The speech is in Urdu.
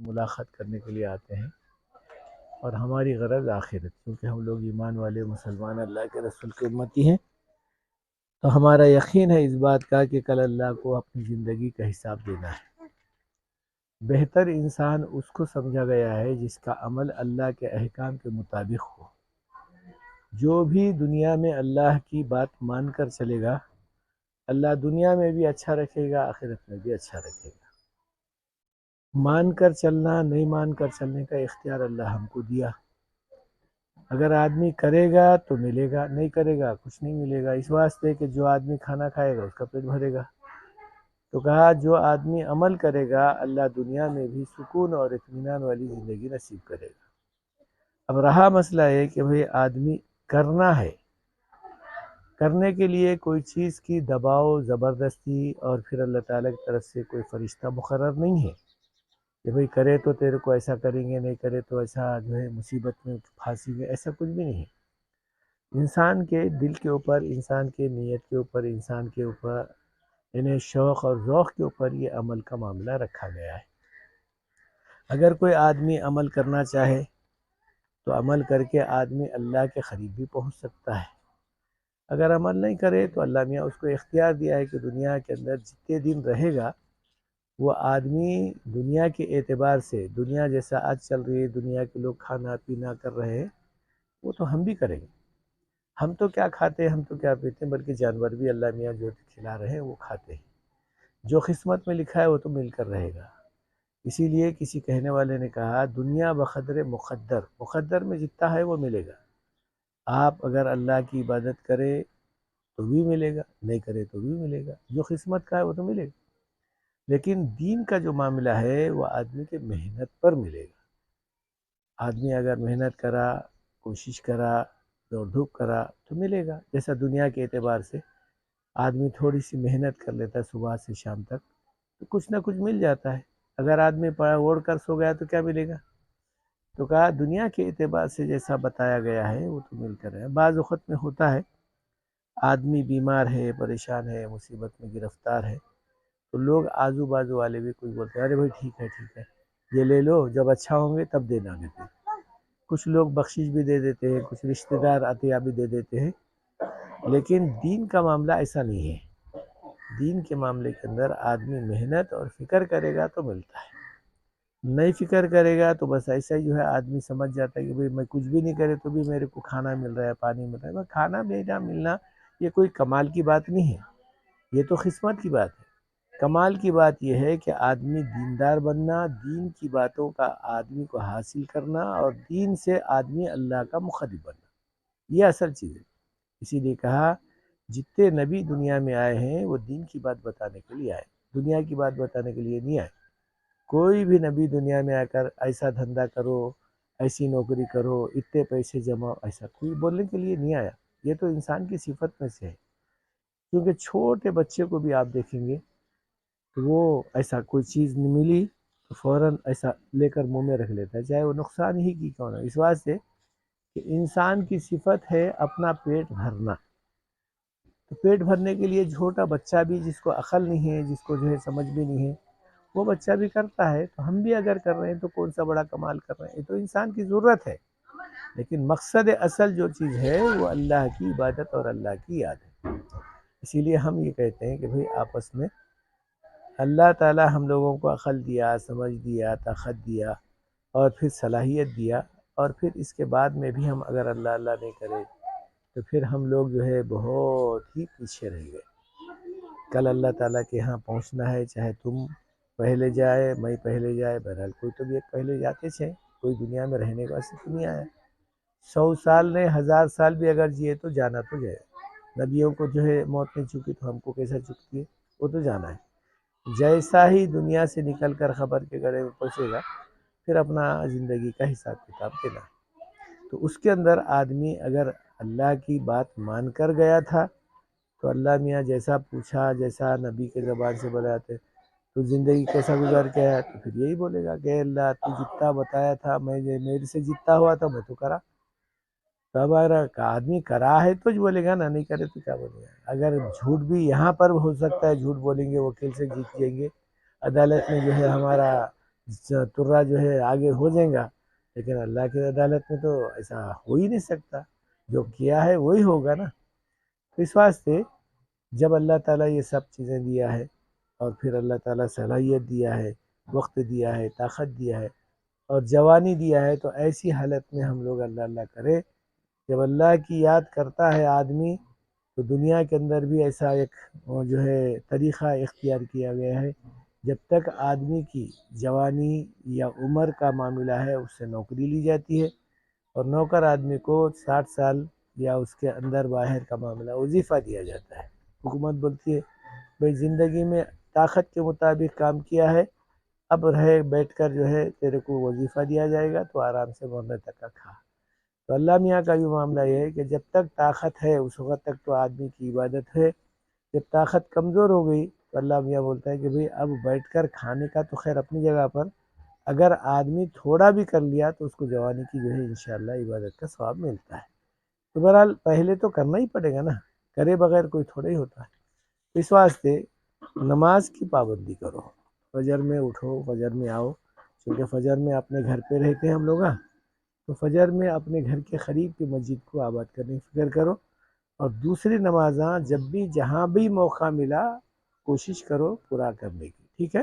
ملاقات کرنے کے لیے آتے ہیں، اور ہماری غرض آخرت، کیونکہ ہم لوگ ایمان والے مسلمان اللہ کے رسول کے امتی ہیں، تو ہمارا یقین ہے اس بات کا کہ کل اللہ کو اپنی زندگی کا حساب دینا ہے۔ بہتر انسان اس کو سمجھا گیا ہے جس کا عمل اللہ کے احکام کے مطابق ہو۔ جو بھی دنیا میں اللہ کی بات مان کر چلے گا، اللہ دنیا میں بھی اچھا رکھے گا، آخرت میں بھی اچھا رکھے گا۔ مان کر چلنا، نہیں مان کر چلنے کا اختیار اللہ ہم کو دیا۔ اگر آدمی کرے گا تو ملے گا، نہیں کرے گا کچھ نہیں ملے گا۔ اس واسطے کہ جو آدمی کھانا کھائے گا اس کا پیٹ بھرے گا، تو کہا جو آدمی عمل کرے گا اللہ دنیا میں بھی سکون اور اطمینان والی زندگی نصیب کرے گا۔ اب رہا مسئلہ ہے کہ بھئی آدمی کرنا ہے، کرنے کے لیے کوئی چیز کی دباؤ زبردستی اور پھر اللہ تعالیٰ کی طرف سے کوئی فرشتہ مقرر نہیں ہے کہ بھئی کرے تو تیرے کو ایسا کریں گے، نہیں کرے تو ایسا جو ہے مصیبت میں پھانسی گے، ایسا کچھ بھی نہیں ہے۔ انسان کے دل کے اوپر، انسان کے نیت کے اوپر، انسان کے اوپر یعنی شوق اور ذوق کے اوپر یہ عمل کا معاملہ رکھا گیا ہے۔ اگر کوئی آدمی عمل کرنا چاہے تو عمل کر کے آدمی اللہ کے قریب بھی پہنچ سکتا ہے۔ اگر عمل نہیں کرے تو اللہ میاں اس کو اختیار دیا ہے کہ دنیا کے اندر جتنے دن رہے گا وہ آدمی دنیا کے اعتبار سے، دنیا جیسا آج چل رہی ہے، دنیا کے لوگ کھانا پینا کر رہے ہیں، وہ تو ہم بھی کریں گے۔ ہم تو کیا کھاتے ہیں، ہم تو کیا پیتے ہیں، بلکہ جانور بھی اللہ میاں جو کھلا رہے ہیں وہ کھاتے ہیں۔ جو قسمت میں لکھا ہے وہ تو مل کر رہے گا۔ اسی لیے کسی کہنے والے نے کہا دنیا بقدر مقدر، مقدر میں جتنا ہے وہ ملے گا۔ آپ اگر اللہ کی عبادت کرے تو بھی ملے گا، نہیں کرے تو بھی ملے گا، جو قسمت کا ہے وہ تو ملے گا۔ لیکن دین کا جو معاملہ ہے وہ آدمی کے محنت پر ملے گا۔ آدمی اگر محنت کرا، کوشش کرا، دوڑ دھوپ کرا تو ملے گا۔ جیسا دنیا کے اعتبار سے آدمی تھوڑی سی محنت کر لیتا ہے صبح سے شام تک تو کچھ نہ کچھ مل جاتا ہے۔ اگر آدمی اوڑھ کر سو گیا تو کیا ملے گا؟ تو کہا دنیا کے اعتبار سے جیسا بتایا گیا ہے وہ تو مل کر ہے۔ بعض وقت میں ہوتا ہے آدمی بیمار ہے، پریشان ہے، مصیبت میں گرفتار ہے، تو لوگ آزو بازو والے بھی کوئی بولتے ہیں ارے بھائی ٹھیک ہے ٹھیک ہے یہ لے لو، جب اچھا ہوں گے تب دینا دیتے ہیں۔ کچھ لوگ بخشش بھی دے دیتے ہیں، کچھ رشتہ دار عطیہ بھی دے دیتے ہیں۔ لیکن دین کا معاملہ ایسا نہیں ہے۔ دین کے معاملے کے اندر آدمی محنت اور فکر کرے گا تو ملتا ہے، نہیں فکر کرے گا تو بس ایسا ہی جو ہے آدمی سمجھ جاتا ہے کہ بھئی میں کچھ بھی نہیں کرے تو بھی میرے کو کھانا مل رہا ہے، پانی مل رہا ہے۔ کھانا ملنا یہ کوئی کمال کی بات نہیں ہے، یہ تو قسمت کی بات ہے۔ کمال کی بات یہ ہے کہ آدمی دیندار بننا، دین کی باتوں کا آدمی کو حاصل کرنا اور دین سے آدمی اللہ کا مخاطب بننا، یہ اصل چیز ہے۔ اسی لیے کہا جتنے نبی دنیا میں آئے ہیں وہ دین کی بات بتانے کے لیے آئے، دنیا کی بات بتانے کے لیے نہیں آئے۔ کوئی بھی نبی دنیا میں آ کر ایسا دھندا کرو، ایسی نوکری کرو، اتنے پیسے جماؤ، ایسا کوئی بولنے کے لیے نہیں آیا۔ یہ تو انسان کی صفت میں سے ہے، کیونکہ چھوٹے بچے کو بھی آپ دیکھیں گے تو وہ ایسا کوئی چیز نہیں ملی تو فوراً ایسا لے کر منہ میں رکھ لیتا ہے، چاہے وہ نقصان ہی کی کیوں نہ۔ اس واسطے کہ انسان کی صفت ہے اپنا پیٹ بھرنا، تو پیٹ بھرنے کے لیے چھوٹا بچہ بھی جس کو عقل نہیں ہے، جس کو جو ہے سمجھ بھی نہیں ہے، وہ بچہ بھی کرتا ہے، تو ہم بھی اگر کر رہے ہیں تو کون سا بڑا کمال کر رہے ہیں، یہ تو انسان کی ضرورت ہے۔ لیکن مقصد اصل جو چیز ہے وہ اللہ کی عبادت اور اللہ کی یاد ہے۔ اسی لیے ہم یہ کہتے ہیں کہ بھئی آپس میں اللہ تعالی ہم لوگوں کو عقل دیا، سمجھ دیا، طاقت دیا اور پھر صلاحیت دیا، اور پھر اس کے بعد میں بھی ہم اگر اللہ نہیں کرے تو پھر ہم لوگ جو ہے بہت ہی پیچھے رہ گئے۔ کل اللہ تعالیٰ کے ہاں پہنچنا ہے، چاہے تم پہلے جائے میں پہلے جائے، بہرحال کوئی تو بھی ایک پہلے جاتے تھے، کوئی دنیا میں رہنے کا واسطے تو نہیں آیا۔ 100 سال نے 1000 سال بھی اگر جیے تو جانا تو جائے۔ نبیوں کو جو ہے موت نہیں چکی تو ہم کو کیسا چکتی ہے، وہ تو جانا ہے۔ جیسا ہی دنیا سے نکل کر خبر کے گڑھے میں پہنچے گا پھر اپنا زندگی کا حساب کتاب دینا ہے۔ تو اس کے اندر آدمی اگر اللہ کی بات مان کر گیا تھا تو اللہ میاں جیسا پوچھا، جیسا نبی کے زبان سے بلاتے تو زندگی کیسا گزار کے آیا، تو پھر یہی بولے گا کہ اللہ تو جتنا بتایا تھا میرے سے جتنا ہوا تھا میں تو کرا۔ تو اب اگر آدمی کرا ہے تو بولے گا نا، نہیں کرے تو کیا بولے گا۔ اگر جھوٹ بھی یہاں پر ہو سکتا ہے، جھوٹ بولیں گے وکیل سے جیت جائیں گے، عدالت میں جو ہے ہمارا ترا جو ہے آگے ہو جائیں گا، لیکن اللہ کی عدالت میں تو ایسا ہو ہی نہیں سکتا، جو کیا ہے وہی ہوگا نا۔ تو اس واسطے جب اللہ تعالیٰ یہ سب چیزیں دیا ہے، اور پھر اللہ تعالیٰ صلاحیت دیا ہے، وقت دیا ہے، طاقت دیا ہے اور جوانی دیا ہے، تو ایسی حالت میں ہم لوگ اللہ اللہ کرے۔ جب اللہ کی یاد کرتا ہے آدمی، تو دنیا کے اندر بھی ایسا ایک جو ہے طریقہ اختیار کیا گیا ہے، جب تک آدمی کی جوانی یا عمر کا معاملہ ہے اس سے نوکری لی جاتی ہے، اور نوکر آدمی کو 60 سال یا اس کے اندر باہر کا معاملہ وظیفہ دیا جاتا ہے۔ حکومت بولتی ہے بھئی زندگی میں طاقت کے مطابق کام کیا ہے، اب رہے بیٹھ کر جو ہے تیرے کو وظیفہ دیا جائے گا، تو آرام سے مرنے تک کا کھا۔ تو اللہ میاں کا بھی معاملہ یہ ہے کہ جب تک طاقت ہے اس وقت تک تو آدمی کی عبادت ہے، جب طاقت کمزور ہو گئی تو اللہ میاں بولتا ہے کہ بھئی اب بیٹھ کر کھانے کا تو خیر اپنی جگہ پر، اگر آدمی تھوڑا بھی کر لیا تو اس کو جوانی کی جو ہے انشاءاللہ عبادت کا ثواب ملتا ہے۔ تو بہرحال پہلے تو کرنا ہی پڑے گا نا، کرے بغیر کوئی تھوڑا ہی ہوتا ہے۔ اس واسطے نماز کی پابندی کرو، فجر میں اٹھو، فجر میں آؤ، کیونکہ فجر میں اپنے گھر پہ رہتے ہیں ہم لوگ، تو فجر میں اپنے گھر کے قریب کی مسجد کو آباد کرنے کی فکر کرو، اور دوسری نمازاں جب بھی جہاں بھی موقع ملا کوشش کرو پورا کرنے کی، ٹھیک ہے۔